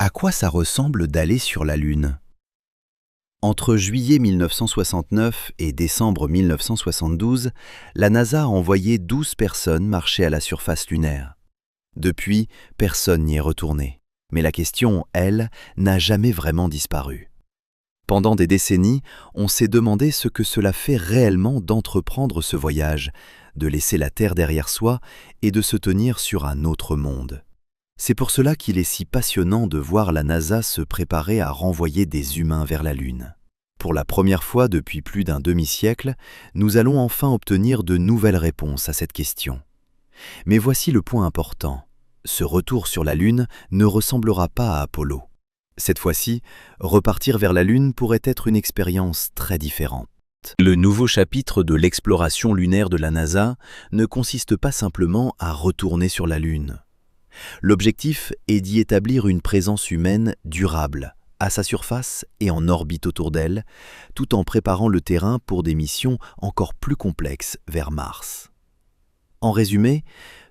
À quoi ça ressemble d'aller sur la Lune? Entre juillet 1969 et décembre 1972, la NASA a envoyé 12 personnes marcher à la surface lunaire. Depuis, personne n'y est retourné. Mais la question, elle, n'a jamais vraiment disparu. Pendant des décennies, on s'est demandé ce que cela fait réellement d'entreprendre ce voyage, de laisser la Terre derrière soi et de se tenir sur un autre monde. C'est pour cela qu'il est si passionnant de voir la NASA se préparer à renvoyer des humains vers la Lune. Pour la première fois depuis plus d'un demi-siècle, nous allons enfin obtenir de nouvelles réponses à cette question. Mais voici le point important. Ce retour sur la Lune ne ressemblera pas à Apollo. Cette fois-ci, repartir vers la Lune pourrait être une expérience très différente. Le nouveau chapitre de l'exploration lunaire de la NASA ne consiste pas simplement à retourner sur la Lune. L'objectif est d'y établir une présence humaine durable, à sa surface et en orbite autour d'elle, tout en préparant le terrain pour des missions encore plus complexes vers Mars. En résumé,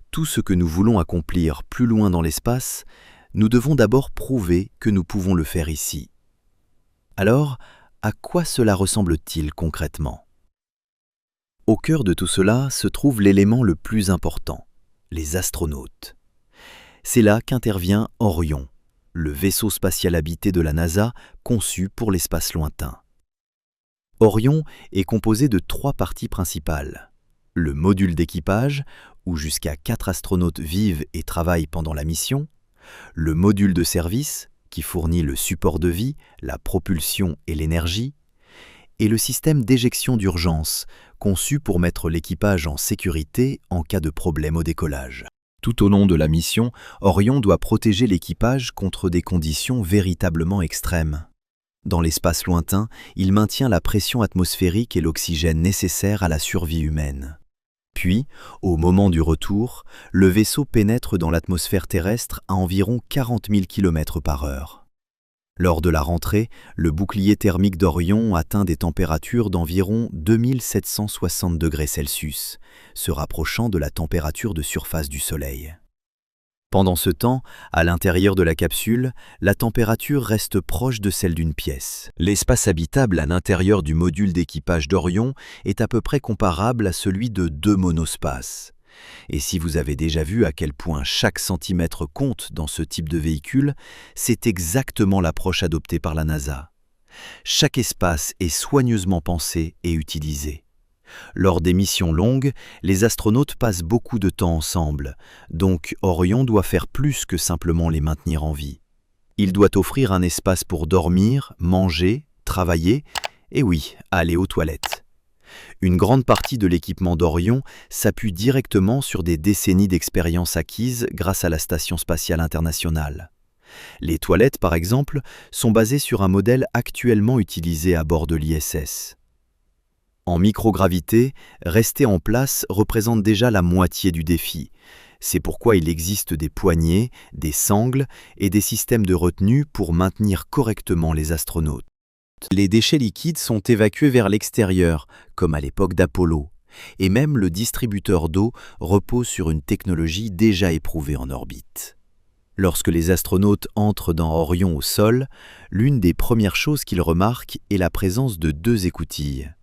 tout ce que nous voulons accomplir plus loin dans l'espace, nous devons d'abord prouver que nous pouvons le faire ici. Alors, à quoi cela ressemble-t-il concrètement? Au cœur de tout cela se trouve l'élément le plus important, les astronautes. C'est là qu'intervient Orion, le vaisseau spatial habité de la NASA conçu pour l'espace lointain. Orion est composé de 3 parties principales. Le module d'équipage, où jusqu'à 4 astronautes vivent et travaillent pendant la mission, le module de service, qui fournit le support de vie, la propulsion et l'énergie, et le système d'éjection d'urgence, conçu pour mettre l'équipage en sécurité en cas de problème au décollage. Tout au long de la mission, Orion doit protéger l'équipage contre des conditions véritablement extrêmes. Dans l'espace lointain, il maintient la pression atmosphérique et l'oxygène nécessaires à la survie humaine. Puis, au moment du retour, le vaisseau pénètre dans l'atmosphère terrestre à environ 40 000 km/h. Lors de la rentrée, le bouclier thermique d'Orion atteint des températures d'environ 2760 degrés Celsius, se rapprochant de la température de surface du Soleil. Pendant ce temps, à l'intérieur de la capsule, la température reste proche de celle d'une pièce. L'espace habitable à l'intérieur du module d'équipage d'Orion est à peu près comparable à celui de 2 monospaces. Et si vous avez déjà vu à quel point chaque centimètre compte dans ce type de véhicule, c'est exactement l'approche adoptée par la NASA. Chaque espace est soigneusement pensé et utilisé. Lors des missions longues, les astronautes passent beaucoup de temps ensemble, donc Orion doit faire plus que simplement les maintenir en vie. Il doit offrir un espace pour dormir, manger, travailler et oui, aller aux toilettes. Une grande partie de l'équipement d'Orion s'appuie directement sur des décennies d'expérience acquises grâce à la Station spatiale internationale. Les toilettes, par exemple, sont basées sur un modèle actuellement utilisé à bord de l'ISS. En microgravité, rester en place représente déjà la moitié du défi. C'est pourquoi il existe des poignées, des sangles et des systèmes de retenue pour maintenir correctement les astronautes. Les déchets liquides sont évacués vers l'extérieur, comme à l'époque d'Apollo, et même le distributeur d'eau repose sur une technologie déjà éprouvée en orbite. Lorsque les astronautes entrent dans Orion au sol, l'une des premières choses qu'ils remarquent est la présence de 2 écoutilles.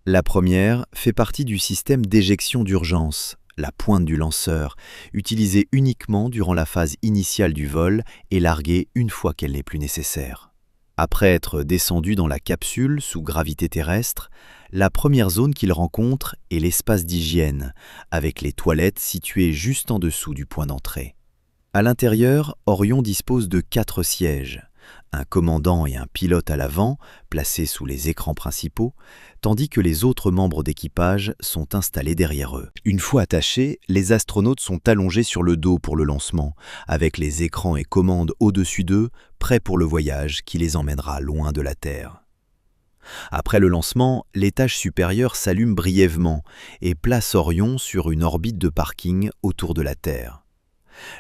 La première fait partie du système d'éjection d'urgence, la pointe du lanceur, utilisée uniquement durant la phase initiale du vol et larguée une fois qu'elle n'est plus nécessaire. Après être descendu dans la capsule sous gravité terrestre, la première zone qu'il rencontre est l'espace d'hygiène, avec les toilettes situées juste en dessous du point d'entrée. À l'intérieur, Orion dispose de 4 sièges, un commandant et un pilote à l'avant, placés sous les écrans principaux, tandis que les autres membres d'équipage sont installés derrière eux. Une fois attachés, les astronautes sont allongés sur le dos pour le lancement, avec les écrans et commandes au-dessus d'eux, prêts pour le voyage qui les emmènera loin de la Terre. Après le lancement, l'étage supérieur s'allume brièvement et place Orion sur une orbite de parking autour de la Terre.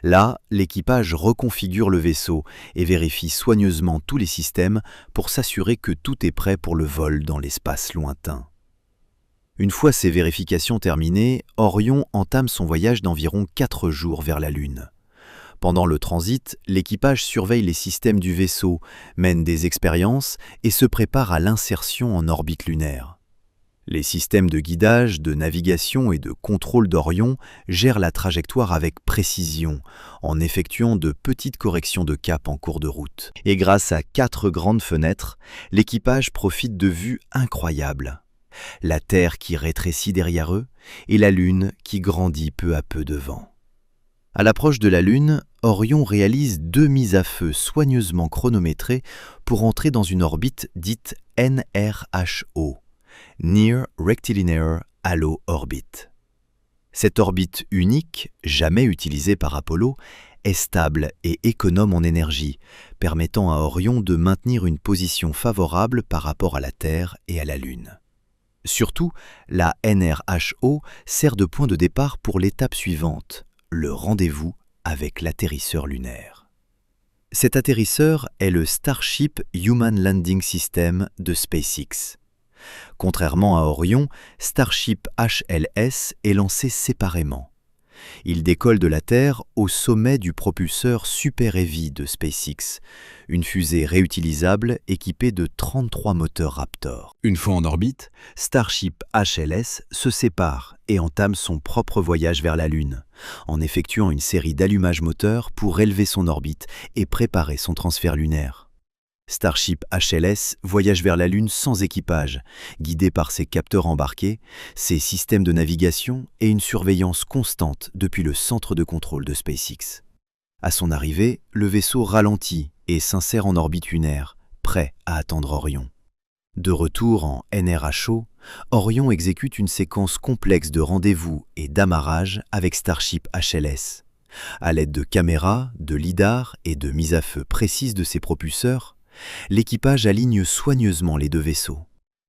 Là, l'équipage reconfigure le vaisseau et vérifie soigneusement tous les systèmes pour s'assurer que tout est prêt pour le vol dans l'espace lointain. Une fois ces vérifications terminées, Orion entame son voyage d'environ 4 jours vers la Lune. Pendant le transit, l'équipage surveille les systèmes du vaisseau, mène des expériences et se prépare à l'insertion en orbite lunaire. Les systèmes de guidage, de navigation et de contrôle d'Orion gèrent la trajectoire avec précision, en effectuant de petites corrections de cap en cours de route. Et grâce à 4 grandes fenêtres, l'équipage profite de vues incroyables. La Terre qui rétrécit derrière eux et la Lune qui grandit peu à peu devant. À l'approche de la Lune, Orion réalise 2 mises à feu soigneusement chronométrées pour entrer dans une orbite dite NRHO. Near Rectilinear Halo Orbit. Cette orbite unique, jamais utilisée par Apollo, est stable et économe en énergie, permettant à Orion de maintenir une position favorable par rapport à la Terre et à la Lune. Surtout, la NRHO sert de point de départ pour l'étape suivante, le rendez-vous avec l'atterrisseur lunaire. Cet atterrisseur est le Starship Human Landing System de SpaceX. Contrairement à Orion, Starship HLS est lancé séparément. Il décolle de la Terre au sommet du propulseur Super Heavy de SpaceX, une fusée réutilisable équipée de 33 moteurs Raptor. Une fois en orbite, Starship HLS se sépare et entame son propre voyage vers la Lune, en effectuant une série d'allumages moteurs pour élever son orbite et préparer son transfert lunaire. Starship HLS voyage vers la Lune sans équipage, guidé par ses capteurs embarqués, ses systèmes de navigation et une surveillance constante depuis le centre de contrôle de SpaceX. À son arrivée, le vaisseau ralentit et s'insère en orbite lunaire, prêt à attendre Orion. De retour en NRHO, Orion exécute une séquence complexe de rendez-vous et d'amarrage avec Starship HLS. À l'aide de caméras, de lidar et de mises à feu précises de ses propulseurs, l'équipage aligne soigneusement les 2 vaisseaux.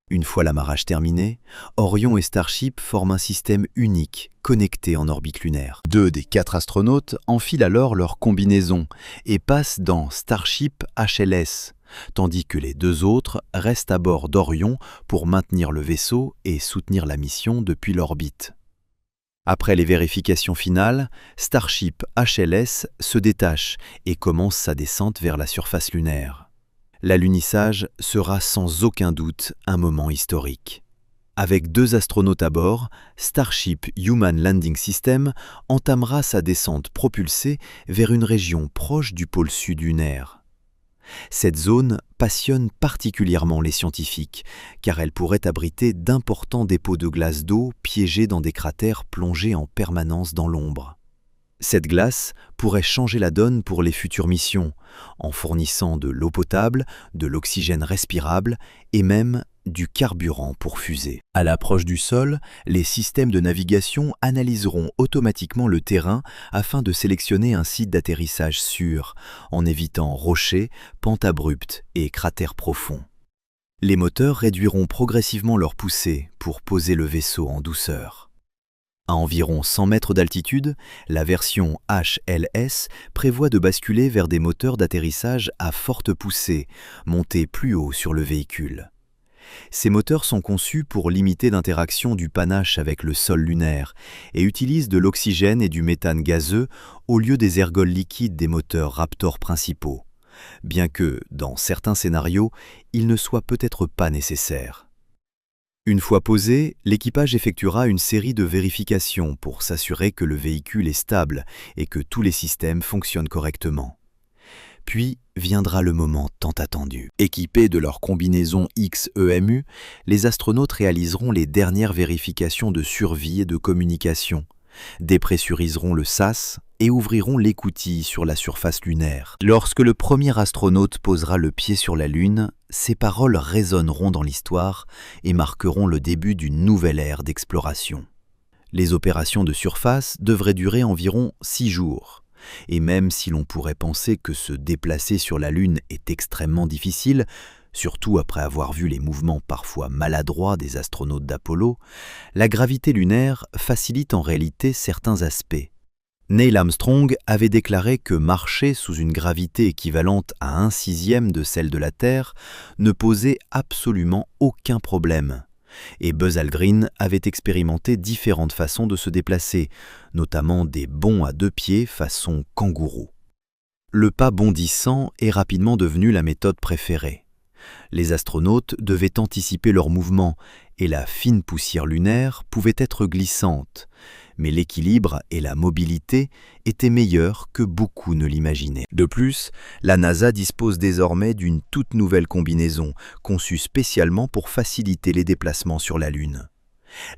Une fois l'amarrage terminé, Orion et Starship forment un système unique, connecté en orbite lunaire. 2 des 4 astronautes enfilent alors leur combinaison et passent dans Starship HLS, tandis que les 2 autres restent à bord d'Orion pour maintenir le vaisseau et soutenir la mission depuis l'orbite. Après les vérifications finales, Starship HLS se détache et commence sa descente vers la surface lunaire. L'alunissage sera sans aucun doute un moment historique. Avec 2 astronautes à bord, Starship Human Landing System entamera sa descente propulsée vers une région proche du pôle sud lunaire. Cette zone passionne particulièrement les scientifiques, car elle pourrait abriter d'importants dépôts de glace d'eau piégés dans des cratères plongés en permanence dans l'ombre. Cette glace pourrait changer la donne pour les futures missions, en fournissant de l'eau potable, de l'oxygène respirable et même du carburant pour fusées. À l'approche du sol, les systèmes de navigation analyseront automatiquement le terrain afin de sélectionner un site d'atterrissage sûr, en évitant rochers, pentes abruptes et cratères profonds. Les moteurs réduiront progressivement leur poussée pour poser le vaisseau en douceur. À environ 100 mètres d'altitude, la version HLS prévoit de basculer vers des moteurs d'atterrissage à forte poussée, montés plus haut sur le véhicule. Ces moteurs sont conçus pour limiter l'interaction du panache avec le sol lunaire et utilisent de l'oxygène et du méthane gazeux au lieu des ergols liquides des moteurs Raptor principaux, bien que, dans certains scénarios, ils ne soient peut-être pas nécessaires. Une fois posé, l'équipage effectuera une série de vérifications pour s'assurer que le véhicule est stable et que tous les systèmes fonctionnent correctement. Puis viendra le moment tant attendu. Équipés de leur combinaison XEMU, les astronautes réaliseront les dernières vérifications de survie et de communication, dépressuriseront le sas et ouvriront l'écoutille sur la surface lunaire. Lorsque le premier astronaute posera le pied sur la Lune, ces paroles résonneront dans l'histoire et marqueront le début d'une nouvelle ère d'exploration. Les opérations de surface devraient durer environ 6 jours. Et même si l'on pourrait penser que se déplacer sur la Lune est extrêmement difficile, surtout après avoir vu les mouvements parfois maladroits des astronautes d'Apollo, la gravité lunaire facilite en réalité certains aspects. Neil Armstrong avait déclaré que marcher sous une gravité équivalente à 1/6 de celle de la Terre ne posait absolument aucun problème. Et Buzz Aldrin avait expérimenté différentes façons de se déplacer, notamment des bonds à 2 pieds façon kangourou. Le pas bondissant est rapidement devenu la méthode préférée. Les astronautes devaient anticiper leurs mouvements et la fine poussière lunaire pouvait être glissante, mais l'équilibre et la mobilité étaient meilleurs que beaucoup ne l'imaginaient. De plus, la NASA dispose désormais d'une toute nouvelle combinaison conçue spécialement pour faciliter les déplacements sur la Lune.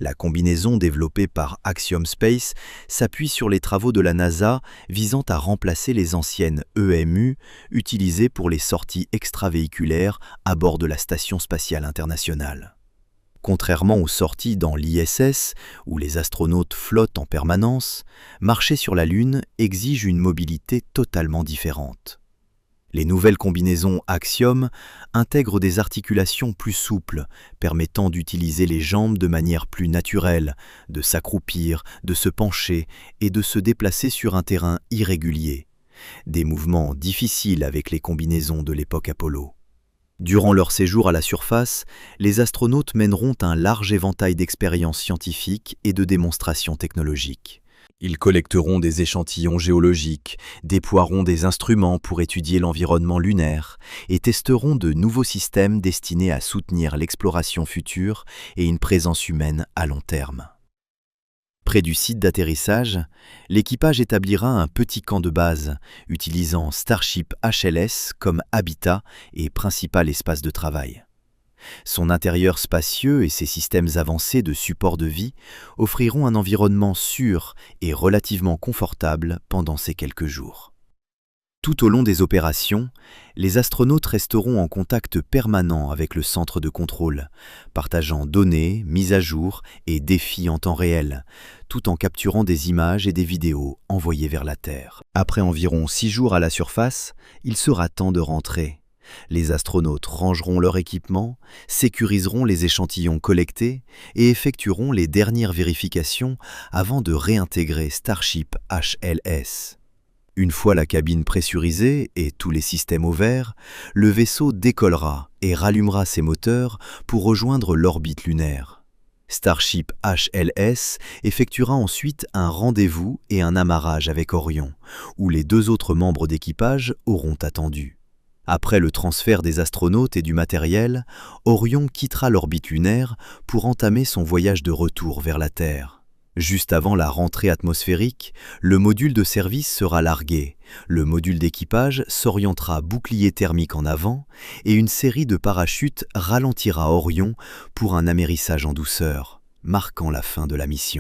La combinaison développée par Axiom Space s'appuie sur les travaux de la NASA visant à remplacer les anciennes EMU utilisées pour les sorties extravéhiculaires à bord de la Station spatiale internationale. Contrairement aux sorties dans l'ISS, où les astronautes flottent en permanence, marcher sur la Lune exige une mobilité totalement différente. Les nouvelles combinaisons Axiom intègrent des articulations plus souples, permettant d'utiliser les jambes de manière plus naturelle, de s'accroupir, de se pencher et de se déplacer sur un terrain irrégulier. Des mouvements difficiles avec les combinaisons de l'époque Apollo. Durant leur séjour à la surface, les astronautes mèneront un large éventail d'expériences scientifiques et de démonstrations technologiques. Ils collecteront des échantillons géologiques, déploieront des instruments pour étudier l'environnement lunaire et testeront de nouveaux systèmes destinés à soutenir l'exploration future et une présence humaine à long terme. Près du site d'atterrissage, l'équipage établira un petit camp de base, utilisant Starship HLS comme habitat et principal espace de travail. Son intérieur spacieux et ses systèmes avancés de support de vie offriront un environnement sûr et relativement confortable pendant ces quelques jours. Tout au long des opérations, les astronautes resteront en contact permanent avec le centre de contrôle, partageant données, mises à jour et défis en temps réel, tout en capturant des images et des vidéos envoyées vers la Terre. Après environ 6 jours à la surface, il sera temps de rentrer. Les astronautes rangeront leur équipement, sécuriseront les échantillons collectés et effectueront les dernières vérifications avant de réintégrer Starship HLS. Une fois la cabine pressurisée et tous les systèmes au vert, le vaisseau décollera et rallumera ses moteurs pour rejoindre l'orbite lunaire. Starship HLS effectuera ensuite un rendez-vous et un amarrage avec Orion, où les 2 autres membres d'équipage auront attendu. Après le transfert des astronautes et du matériel, Orion quittera l'orbite lunaire pour entamer son voyage de retour vers la Terre. Juste avant la rentrée atmosphérique, le module de service sera largué, le module d'équipage s'orientera bouclier thermique en avant et une série de parachutes ralentira Orion pour un amérissage en douceur, marquant la fin de la mission.